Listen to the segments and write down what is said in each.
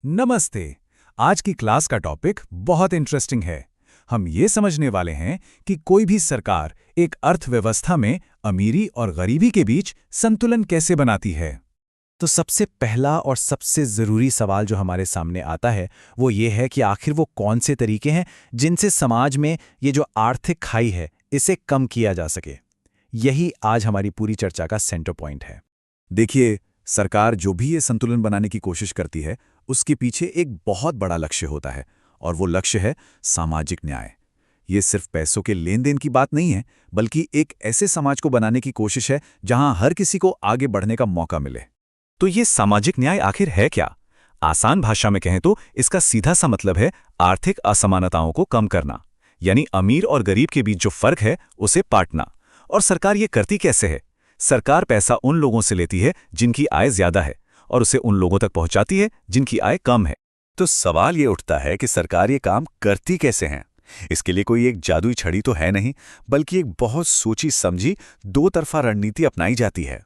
नमस्ते। आज की क्लास का टॉपिक बहुत इंटरेस्टिंग है। हम ये समझने वाले हैं कि कोई भी सरकार एक अर्थव्यवस्था में अमीरी और गरीबी के बीच संतुलन कैसे बनाती है। तो सबसे पहला और सबसे ज़रूरी सवाल जो हमारे सामने आता है वो ये है कि आखिर वो कौन से तरीके हैं जिनसे समाज में ये जो आर्थिक खाई है इसे कम किया जा सके। यही आज हमारी पूरी चर्चा का सेंटर पॉइंट है। देखिए, सरकार जो भी ये संतुलन बनाने की कोशिश करती है, उसके पीछे एक बहुत बड़ा लक्ष्य होता है, और वो लक्ष्य है सामाजिक न्याय। ये सिर्फ पैसों के लेन देन की बात नहीं है, बल्कि एक ऐसे समाज को बनाने की कोशिश है जहां हर किसी को आगे बढ़ने का मौका मिले। तो ये सामाजिक न्याय आखिर है क्या? आसान भाषा में कहें तो इसका सीधा सा मतलब है आर्थिक असमानताओं को कम करना, यानी अमीर और गरीब के बीच जो फर्क है उसे पाटना। और सरकार ये करती कैसे है? सरकार पैसा उन लोगों से लेती है जिनकी आय ज्यादा है, और उसे उन लोगों तक पहुंचाती है जिनकी आय कम है। तो सवाल ये उठता है कि सरकार ये काम करती कैसे है? इसके लिए कोई एक जादुई छड़ी तो है नहीं, बल्कि एक बहुत सोची समझी दो तरफा रणनीति अपनाई जाती है।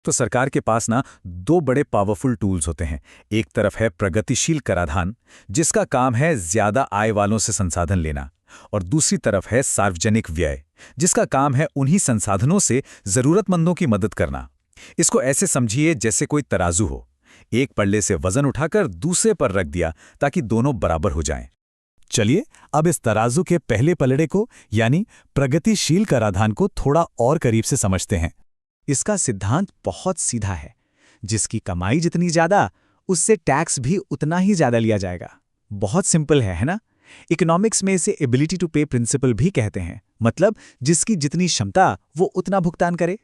तो सरकार के पास दो बड़े पावरफुल टूल्स होते हैं। एक तरफ है प्रगतिशील कराधान, जिसका काम है ज्यादा आय वालों से संसाधन लेना, और दूसरी तरफ है सार्वजनिक व्यय, जिसका काम है उन्हीं संसाधनों से जरूरतमंदों की मदद करना। इसको ऐसे समझिए जैसे कोई तराजू हो, एक पल्ले से वजन उठाकर दूसरे पर रख दिया ताकि दोनों बराबर हो जाएं। चलिए अब इस तराजू के पहले पलड़े को, यानी प्रगतिशील कराधान को थोड़ा और करीब से समझते हैं। इसका सिद्धांत बहुत सीधा है। जिसकी कमाई जितनी ज्यादा, उससे टैक्स भी उतना ही ज्यादा लिया जाएगा। बहुत सिंपल है ना? इकोनॉमिक्स में इसे एबिलिटी टू पे प्रिंसिपल भी कहते हैं। मतलब जिसकी जितनी क्षमता वो उतना भुगतान करे।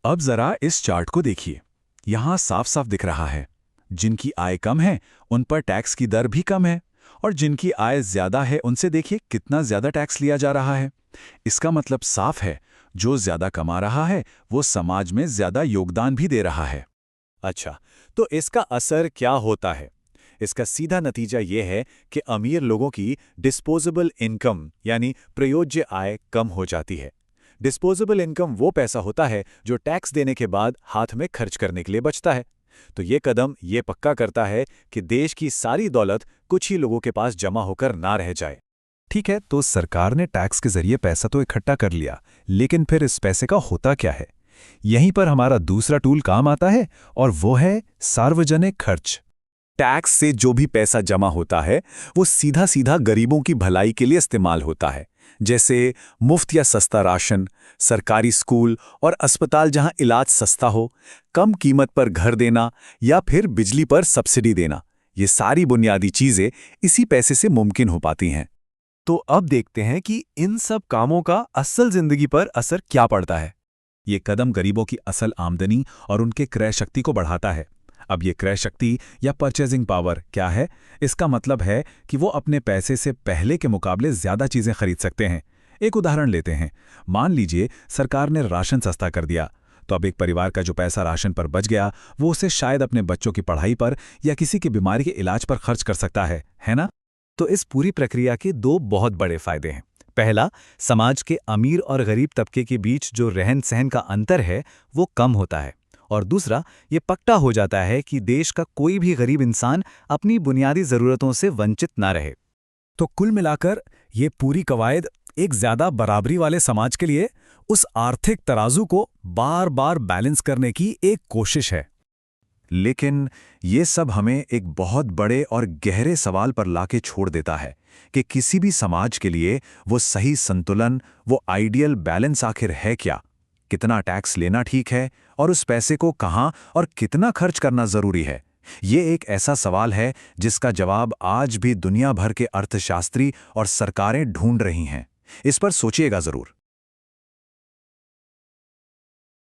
अब जरा इस चार्ट को देखिए। यहां साफ साफ दिख रहा है, जिनकी आय कम है उन पर टैक्स की दर भी कम है, और जिनकी आय ज्यादा है उनसे देखिए कितना ज्यादा टैक्स लिया जा रहा है। इसका मतलब साफ है, जो ज्यादा कमा रहा है वो समाज में ज्यादा योगदान भी दे रहा है। अच्छा, तो इसका असर क्या होता है? इसका सीधा नतीजा ये है कि अमीर लोगों की डिस्पोजेबल इनकम यानी प्रयोज्य आय कम हो जाती है। डिस्पोजेबल इनकम वो पैसा होता है जो टैक्स देने के बाद हाथ में खर्च करने के लिए बचता है। तो ये कदम ये पक्का करता है कि देश की सारी दौलत कुछ ही लोगों के पास जमा होकर ना रह जाए। ठीक है, तो सरकार ने टैक्स के जरिए पैसा तो इकट्ठा कर लिया, लेकिन फिर इस पैसे का होता क्या है? यहीं पर हमारा दूसरा टूल काम आता है, और वो है सार्वजनिक खर्च। टैक्स से जो भी पैसा जमा होता है वो सीधा सीधा गरीबों की भलाई के लिए इस्तेमाल होता है, जैसे मुफ्त या सस्ता राशन, सरकारी स्कूल और अस्पताल जहां इलाज सस्ता हो, कम कीमत पर घर देना, या फिर बिजली पर सब्सिडी देना। ये सारी बुनियादी चीजें इसी पैसे से मुमकिन हो पाती हैं। तो अब देखते हैं कि इन सब कामों का असल जिंदगी पर असर क्या पड़ता है। ये कदम गरीबों की असल आमदनी और उनके क्रय शक्ति को बढ़ाता है। अब ये क्रय शक्ति या परचेजिंग पावर क्या है? इसका मतलब है कि वो अपने पैसे से पहले के मुकाबले ज्यादा चीजें खरीद सकते हैं। एक उदाहरण लेते हैं। मान लीजिए सरकार ने राशन सस्ता कर दिया, तो अब एक परिवार का जो पैसा राशन पर बच गया वो उसे शायद अपने बच्चों की पढ़ाई पर या किसी की बीमारी के इलाज पर खर्च कर सकता है ना? तो इस पूरी प्रक्रिया के दो बहुत बड़े फायदे हैं। पहला, समाज के अमीर और गरीब तबके के बीच जो रहन सहन का अंतर है वो कम होता है, और दूसरा, ये पक्का हो जाता है कि देश का कोई भी गरीब इंसान अपनी बुनियादी जरूरतों से वंचित ना रहे। तो कुल मिलाकर ये पूरी कवायद एक ज्यादा बराबरी वाले समाज के लिए उस आर्थिक तराजू को बार बार बैलेंस करने की एक कोशिश है। लेकिन ये सब हमें एक बहुत बड़े और गहरे सवाल पर लाके छोड़ देता है कि किसी भी समाज के लिए वो सही संतुलन, वो आइडियल बैलेंस आखिर है क्या? कितना टैक्स लेना ठीक है, और उस पैसे को कहाँ और कितना खर्च करना जरूरी है? ये एक ऐसा सवाल है जिसका जवाब आज भी दुनिया भर के अर्थशास्त्री और सरकारें ढूंढ रही हैं। इस पर सोचिएगा जरूर।